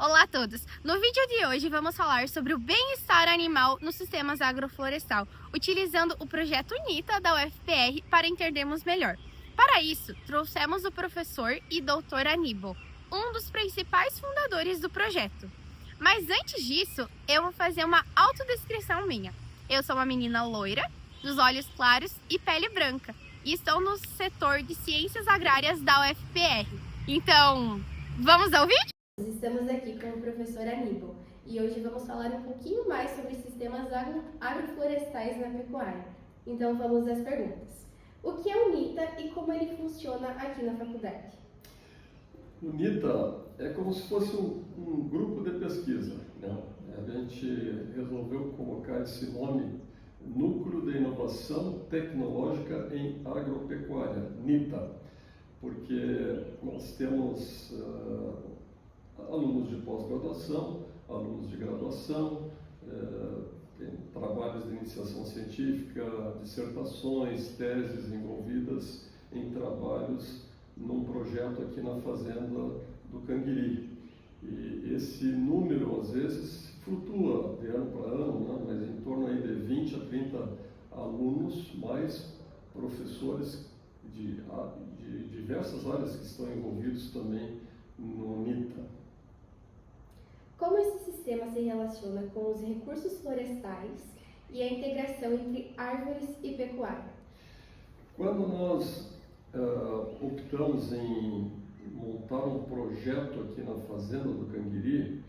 Olá a todos! No vídeo de hoje vamos falar sobre o bem-estar animal nos sistemas agroflorestal, utilizando o projeto NITA da UFPR para entendermos melhor. Para isso, trouxemos o professor e doutor Aníbal, um dos principais fundadores do projeto. Mas antes disso, eu vou fazer uma autodescrição minha. Eu sou uma menina loira, dos olhos claros e pele branca, e estou no setor de Ciências Agrárias da UFPR. Então, vamos ao vídeo? Estamos aqui com o professor Aníbal e hoje vamos falar um pouquinho mais sobre sistemas agroflorestais na pecuária. Então vamos às perguntas. O que é o NITA e como ele funciona aqui na faculdade? O NITA é como se fosse um grupo de pesquisa, né? A gente resolveu colocar esse nome, Núcleo de Inovação Tecnológica em Agropecuária, NITA, porque nós temos alunos de pós-graduação, alunos de graduação, tem trabalhos de iniciação científica, dissertações, teses envolvidas em trabalhos num projeto aqui na fazenda do Canguiri. E esse número, às vezes, flutua de ano para ano, né? Mas em torno aí de 20 a 30 alunos, mais professores de diversas áreas que estão envolvidos também no NITA. Como esse sistema se relaciona com os recursos florestais e a integração entre árvores e pecuária? Quando nós optamos em montar um projeto aqui na fazenda do Canguiri,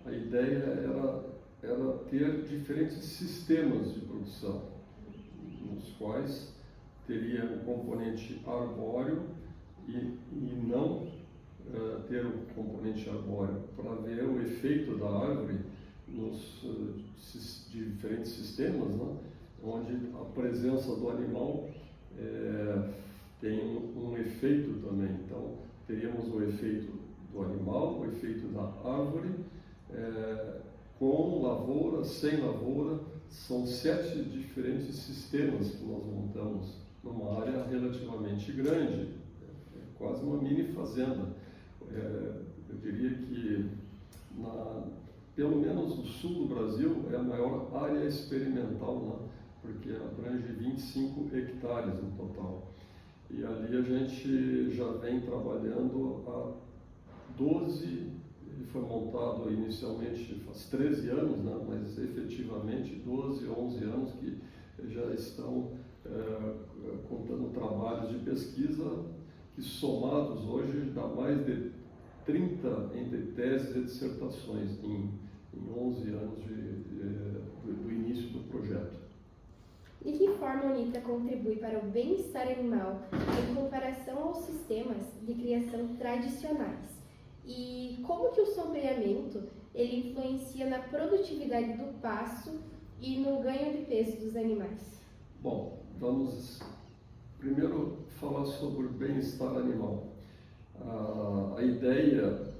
a ideia era ter diferentes sistemas de produção, nos quais teria um componente arbóreo e não ter o componente arbóreo, para ver o efeito da árvore nos diferentes sistemas, né? Onde a presença do animal tem um efeito também. Então, teríamos o efeito do animal, o efeito da árvore, com lavoura, sem lavoura. São 7 diferentes sistemas que nós montamos numa área relativamente grande, quase uma mini fazenda. Eu diria que, pelo menos no sul do Brasil, é a maior área experimental, né? Porque abrange 25 hectares no total. E ali a gente já vem trabalhando há 12, ele foi montado inicialmente faz 13 anos, né? Mas efetivamente 12, 11 anos que já estão contando trabalhos de pesquisa que somados hoje dá mais de 30 entre teses e dissertações em 11 anos do início do projeto. De que forma o NITA contribui para o bem-estar animal em comparação aos sistemas de criação tradicionais? E como que o sombreamento ele influencia na produtividade do pasto e no ganho de peso dos animais? Bom, vamos primeiro falar sobre o bem-estar animal. A ideia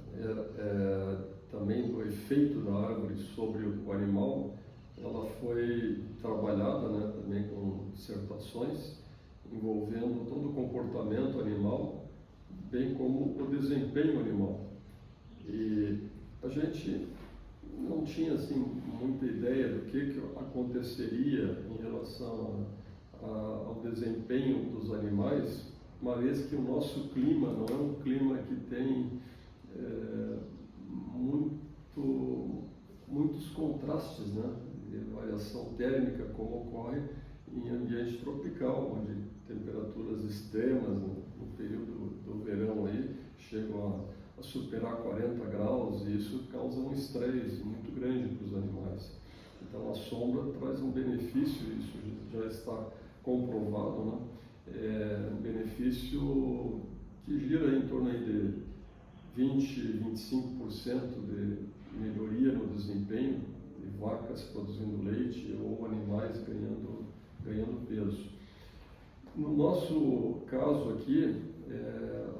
também do efeito da árvore sobre o animal, ela foi trabalhada, né, também com dissertações envolvendo todo o comportamento animal, bem como o desempenho animal. E a gente não tinha assim muita ideia do que aconteceria em relação ao desempenho dos animais, uma vez que o nosso clima não é um clima que tem muitos contrastes, né, de variação térmica, como ocorre em ambiente tropical, onde temperaturas extremas no período do verão aí chegam a superar 40 graus, e isso causa um estresse muito grande para os animais. Então a sombra traz um benefício, isso já está comprovado, né? Um benefício que gira em torno aí de 20, 25% de melhoria no desempenho de vacas produzindo leite ou animais ganhando peso. No nosso caso aqui,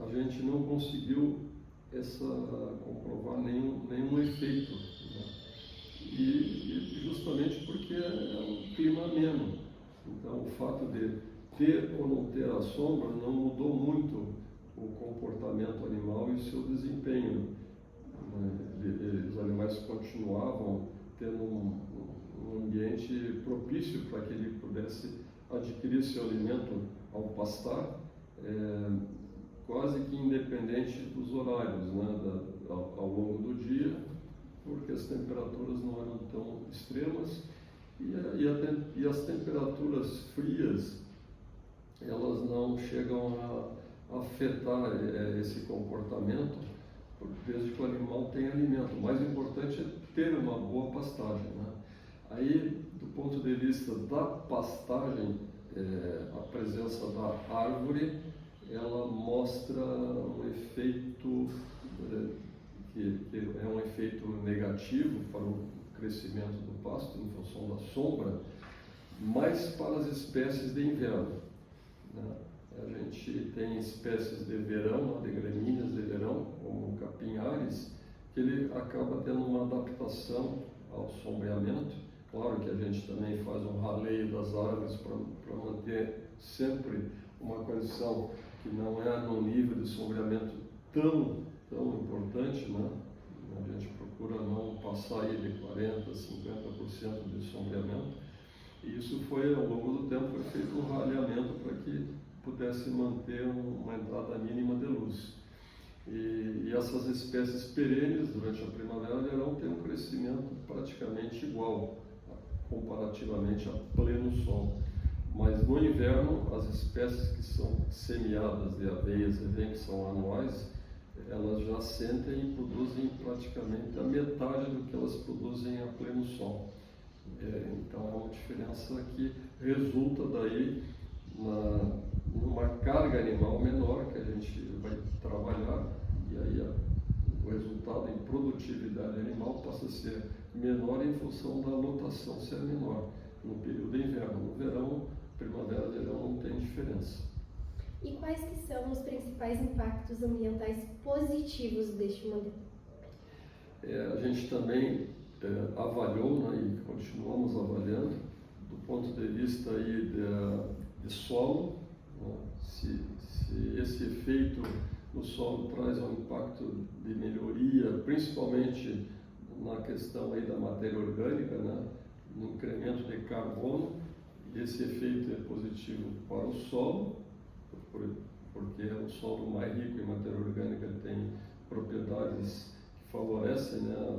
a gente não conseguiu comprovar nenhum efeito, né? E justamente porque é um clima ameno. Então, o fato de ter ou não ter a sombra não mudou muito o comportamento animal e o seu desempenho. os animais continuavam tendo um ambiente propício para que ele pudesse adquirir seu alimento ao pastar, quase que independente dos horários, né, ao longo do dia, porque as temperaturas não eram tão extremas e as temperaturas frias, elas não chegam a afetar esse comportamento, desde que o animal tenha alimento. O mais importante é ter uma boa pastagem, né? Aí, do ponto de vista da pastagem, a presença da árvore, ela mostra um efeito que é um efeito negativo para o crescimento do pasto em função da sombra, mas para as espécies de inverno, né? A gente tem espécies de verão, de gramíneas de verão, como o capim-ares, que ele acaba tendo uma adaptação ao sombreamento. Claro que a gente também faz um raleio das árvores para manter sempre uma condição que não é no nível de sombreamento tão importante, né? A gente procura não passar aí de 40%, 50% de sombreamento. E isso foi, ao longo do tempo, foi feito um raleamento para que pudesse manter uma entrada mínima de luz. E essas espécies perenes, durante a primavera e verão, têm um crescimento praticamente igual, comparativamente a pleno sol. Mas no inverno, as espécies que são semeadas de aveias e que são anuais, elas já sentem e produzem praticamente a metade do que elas produzem a pleno sol. Então é uma diferença que resulta daí numa carga animal menor que a gente vai trabalhar, e aí o resultado em produtividade animal passa a ser menor em função da lotação ser menor no período de inverno. No verão, primavera e verão não tem diferença. E quais que são os principais impactos ambientais positivos deste modelo? A gente também avaliou, né, e continuamos avaliando, do ponto de vista aí de solo, né, se esse efeito no solo traz um impacto de melhoria, principalmente na questão aí da matéria orgânica, né, no incremento de carbono. Esse efeito é positivo para o solo, porque o solo mais rico em matéria orgânica tem propriedades que favorecem, né,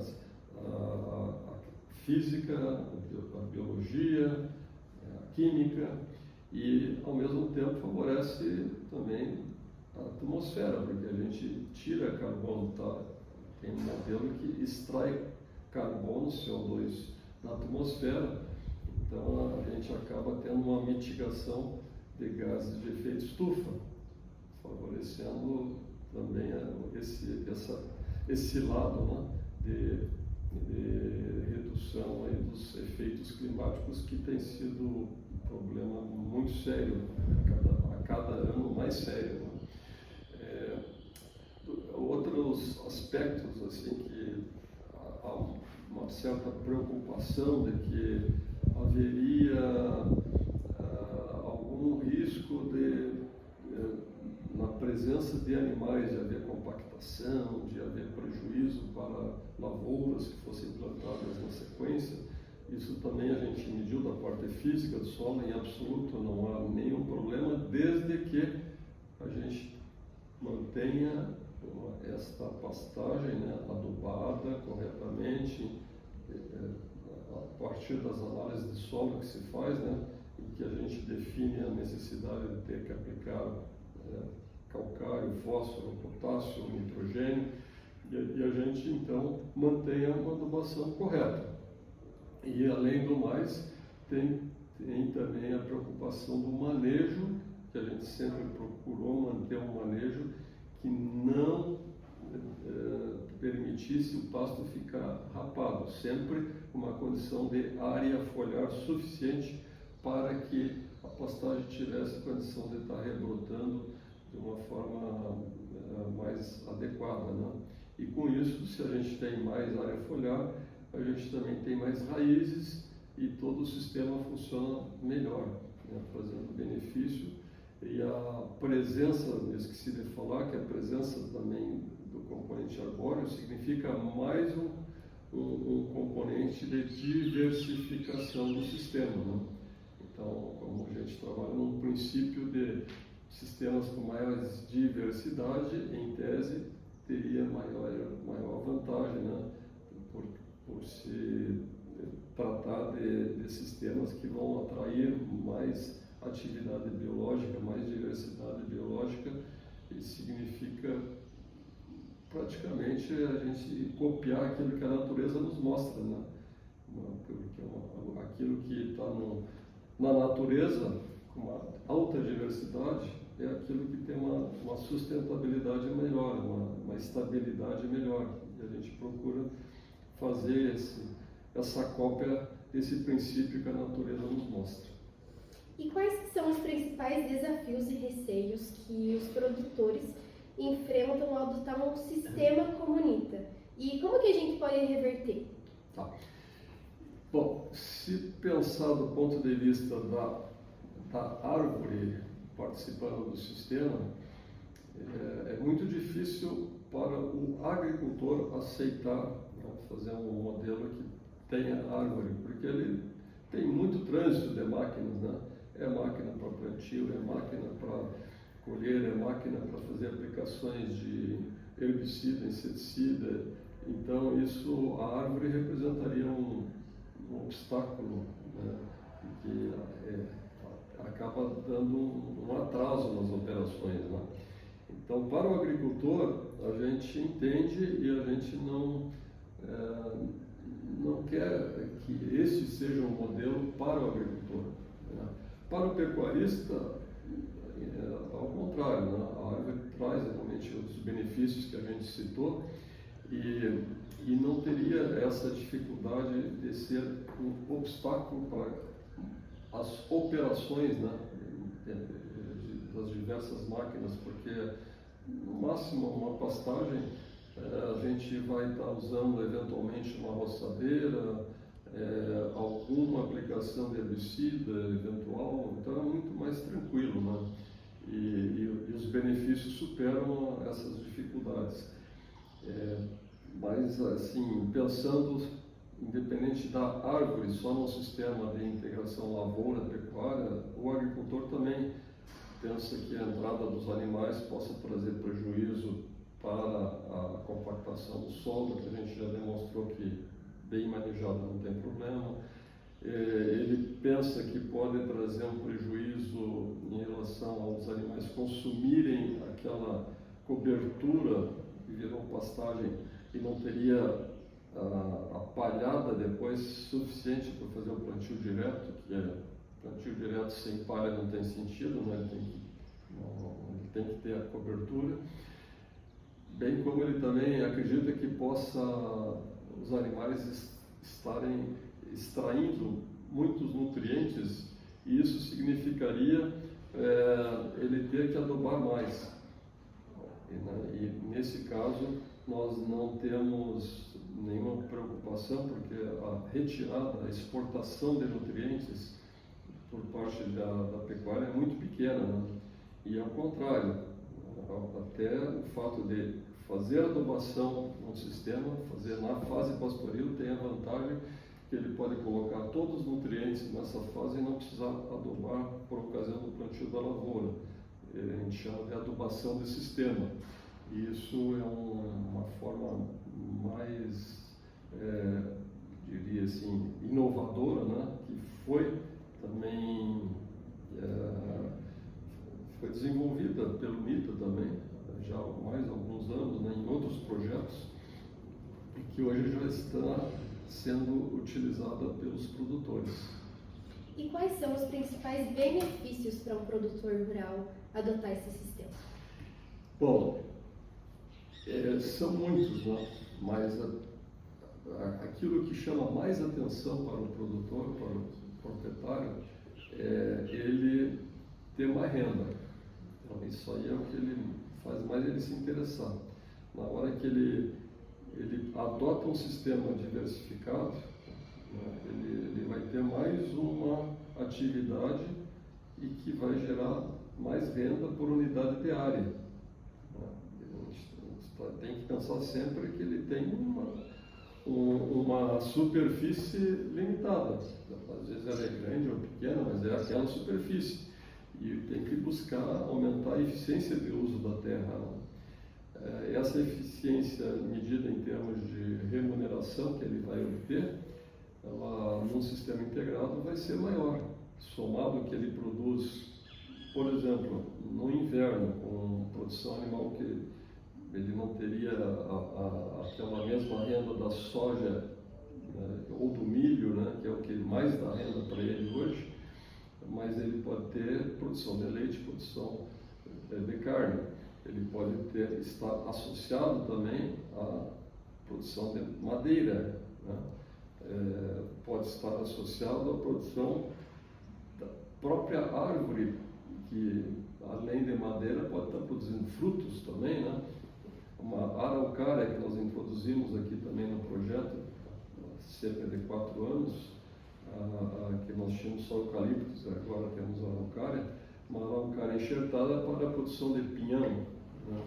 a física, a biologia, a química, e ao mesmo tempo favorece também a atmosfera, porque a gente tira carbono, tá? Tem um modelo que extrai carbono, CO2, da atmosfera, então a gente acaba tendo uma mitigação de gases de efeito estufa, favorecendo também esse lado, né, de redução aí dos efeitos climáticos, que tem sido um problema muito sério, a cada ano mais sério, né? Outros aspectos, assim, que há uma certa preocupação de que haveria algum risco na presença de animais, de haver compactação, de haver prejuízo para lavouras que fossem plantadas na sequência. Isso também a gente mediu da parte física do solo, em absoluto não há nenhum problema, desde que a gente mantenha esta pastagem, né, adubada corretamente, a partir das análises de solo que se faz, né, em que a gente define a necessidade de ter que aplicar calcário, fósforo, potássio, nitrogênio, e a gente então mantenha uma adubação correta. E além do mais, tem também a preocupação do manejo, que a gente sempre procurou manter um manejo que não permitisse o pasto ficar rapado, sempre uma condição de área foliar suficiente para que a pastagem tivesse condição de estar rebrotando de uma forma mais adequada, né? E com isso, se a gente tem mais área foliar, a gente também tem mais raízes e todo o sistema funciona melhor, né, trazendo benefício. E a presença, eu esqueci de falar, que a presença também do componente arbóreo significa mais um componente de diversificação do sistema, né? Então, como a gente trabalha num princípio de sistemas com mais diversidade, em tese, teria maior vantagem, né? Por se tratar de sistemas que vão atrair mais atividade biológica, mais diversidade biológica, e significa praticamente a gente copiar aquilo que a natureza nos mostra, né? Porque aquilo que está na natureza, com uma alta diversidade, é aquilo que tem uma sustentabilidade melhor, uma estabilidade melhor. E a gente procura fazer essa cópia desse princípio que a natureza nos mostra. E quais são os principais desafios e receios que os produtores enfrentam ao adotar um sistema como NITA? E como que a gente pode reverter? Tá. Bom, se pensar do ponto de vista da árvore participando do sistema, é muito difícil para o agricultor aceitar, né, fazer um modelo que tenha árvore, porque ele tem muito trânsito de máquinas, né? É máquina para plantio, é máquina para colher, é máquina para fazer aplicações de herbicida, inseticida. Então, a árvore representaria um obstáculo, né, que acaba dando um atraso nas operações, né? Então, para o agricultor, a gente entende e a gente não quer que esse seja um modelo para o agricultor, né? Para o pecuarista, ao contrário, né? A árvore traz realmente os benefícios que a gente citou e não teria essa dificuldade de ser um obstáculo para as operações, né, das diversas máquinas, porque no máximo uma pastagem a gente vai estar usando eventualmente uma roçadeira, alguma aplicação de herbicida eventual, então é muito mais tranquilo, né? E os benefícios superam essas dificuldades. Mas, assim, pensando, independente da árvore, só no sistema de integração lavoura-pecuária, o agricultor também pensa que a entrada dos animais possa trazer prejuízo para a compactação do solo, que a gente já demonstrou que bem manejado não tem problema. Ele pensa que pode trazer um prejuízo em relação aos animais consumirem aquela cobertura que virou pastagem e não teria a palhada depois suficiente para fazer o plantio direto, plantio direto sem palha não tem sentido, né? Ele tem que ter a cobertura, bem como ele também acredita que possa os animais estarem extraindo muitos nutrientes e isso significaria ele ter que adubar mais. E nesse caso nós não temos nenhuma preocupação porque a retirada, a exportação de nutrientes por parte da pecuária é muito pequena, né? E ao contrário, até o fato de fazer adubação no sistema, fazer na fase pastoril, tem a vantagem que ele pode colocar todos os nutrientes nessa fase e não precisar adubar por ocasião do plantio da lavoura. A gente chama de adubação de sistema. E isso é uma forma mais, diria assim, inovadora, né? Que foi também foi desenvolvida pelo NITA também, já há mais alguns anos, né, em outros projetos, e que hoje já está sendo utilizada pelos produtores. E quais são os principais benefícios para um produtor rural adotar esse sistema? Bom, são muitos, né? Mas aquilo que chama mais atenção para o produtor, para o proprietário, é ele ter uma renda. Então, isso aí é o que ele faz mais ele se interessar. Na hora que ele adota um sistema diversificado, né, ele vai ter mais uma atividade e que vai gerar mais renda por unidade de área. Tem que pensar sempre que ele tem uma superfície limitada. Às vezes ela é grande ou pequena, mas é aquela superfície. E tem que buscar aumentar a eficiência de uso da terra, né? Essa eficiência medida em termos de remuneração que ele vai obter, ela, num sistema integrado, vai ser maior, somado que ele produz, por exemplo, no inverno, com produção animal que ele não teria aquela mesma renda da soja, né, ou do milho, né, que é o que mais dá renda para ele hoje, mas ele pode ter produção de leite, produção de carne. Ele pode estar associado também à produção de madeira, né? Pode estar associado à produção da própria árvore, que além de madeira pode estar produzindo frutos também, né? Uma araucária que nós introduzimos aqui também no projeto, há cerca de 4 anos, que nós tínhamos só eucaliptos, agora temos araucária, uma araucária enxertada para a produção de pinhão, né?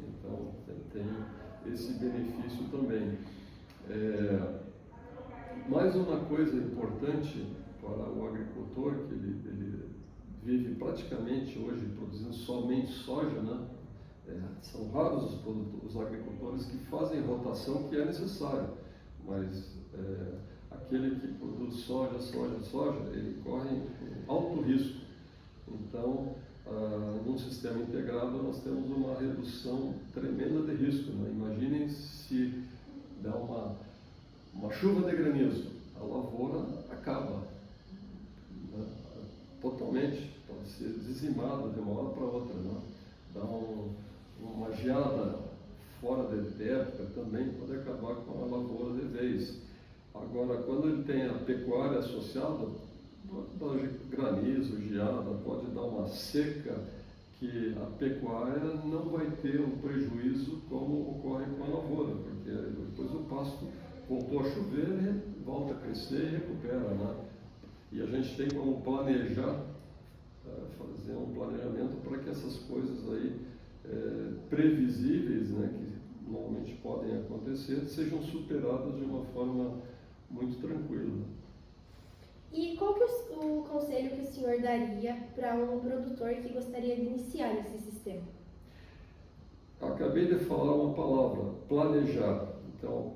Então tem esse benefício também. Mais uma coisa importante para o agricultor, que ele vive praticamente hoje produzindo somente soja, né? São raros os agricultores que fazem rotação, que é necessário, mas aquele que produz soja, ele corre alto risco. Então, num sistema integrado, nós temos uma redução tremenda de risco, né? Imaginem se dá uma chuva de granizo, a lavoura acaba, né? Totalmente, pode ser dizimada de uma hora para outra, né? Dá uma geada fora de época também pode acabar com a lavoura de vez. Agora, quando ele tem a pecuária associada, pode dar granizo, geada, pode dar uma seca, que a pecuária não vai ter um prejuízo como ocorre com a lavoura, porque depois o pasto voltou a chover, volta a crescer e recupera, né? E a gente tem como planejar, fazer um planejamento para que essas coisas aí previsíveis, né, que normalmente podem acontecer, sejam superadas de uma forma muito tranquila. E qual que é o conselho que o senhor daria para um produtor que gostaria de iniciar nesse sistema? Acabei de falar uma palavra, planejar. Então,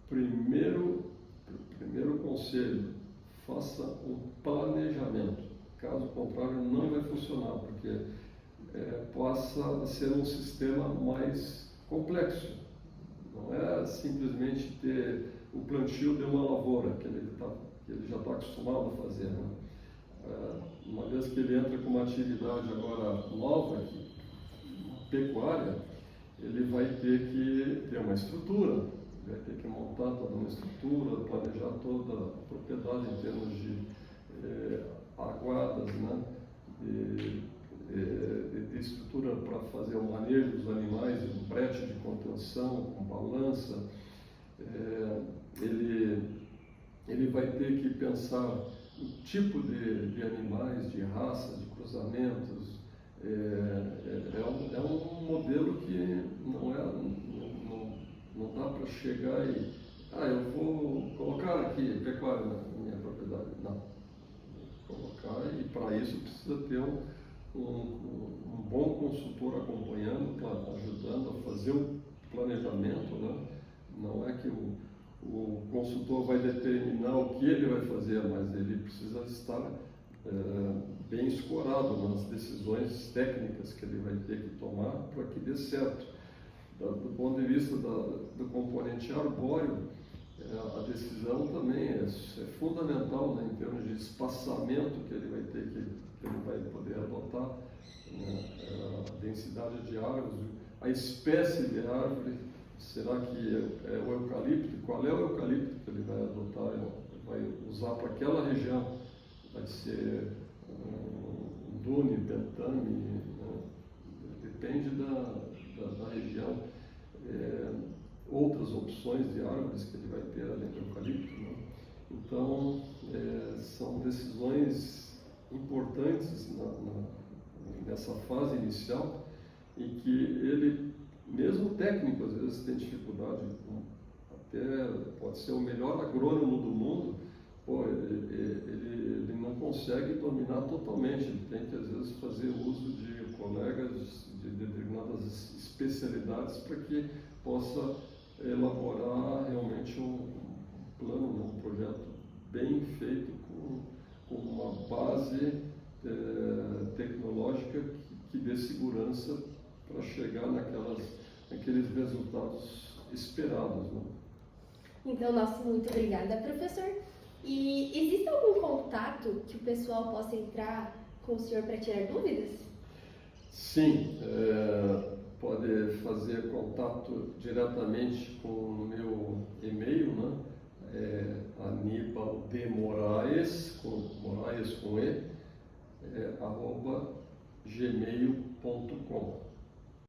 primeiro conselho, faça um planejamento. Caso contrário, não vai funcionar, porque passa a ser um sistema mais complexo. Não é simplesmente ter o plantio de uma lavoura, que ele já está acostumado a fazer, né? Uma vez que ele entra com uma atividade agora nova, pecuária, ele vai ter que ter uma estrutura, vai ter que montar toda uma estrutura, planejar toda a propriedade em termos de aguadas, né? De estrutura para fazer o manejo dos animais, um brete de contenção, com balança. Ele vai ter que pensar o tipo de animais, de raça, de cruzamentos. É um modelo que não dá para chegar e eu vou colocar aqui pecuária na minha propriedade. Não. Colocar, e para isso precisa ter um bom consultor acompanhando, ajudando a fazer o planejamento, né? Não é que o consultor vai determinar o que ele vai fazer, mas ele precisa estar bem escorado nas decisões técnicas que ele vai ter que tomar para que dê certo. Do ponto de vista do componente arbóreo, a decisão também é fundamental, né, em termos de espaçamento que ele vai ter que ele vai poder adotar, né, a densidade de árvores, a espécie de árvore. Será que é o eucalipto? Qual é o eucalipto que ele vai adotar? Vai usar para aquela região? Vai ser um dune, pentame, né? Depende da região. Outras opções de árvores que ele vai ter além do eucalipto, né? Então, são decisões importantes nessa fase inicial, em que ele, mesmo técnico às vezes tem dificuldade, até pode ser o melhor agrônomo do mundo, ele não consegue dominar totalmente, ele tem que às vezes fazer uso de colegas de determinadas especialidades para que possa elaborar realmente um plano, um projeto bem feito com uma base tecnológica que dê segurança para chegar naqueles resultados esperados, né? Então, muito obrigada, professor. E existe algum contato que o pessoal possa entrar com o senhor para tirar dúvidas? Sim, pode fazer contato diretamente com o meu e-mail, né? Aníbal de Moraes, Moraes com E, @gmail.com.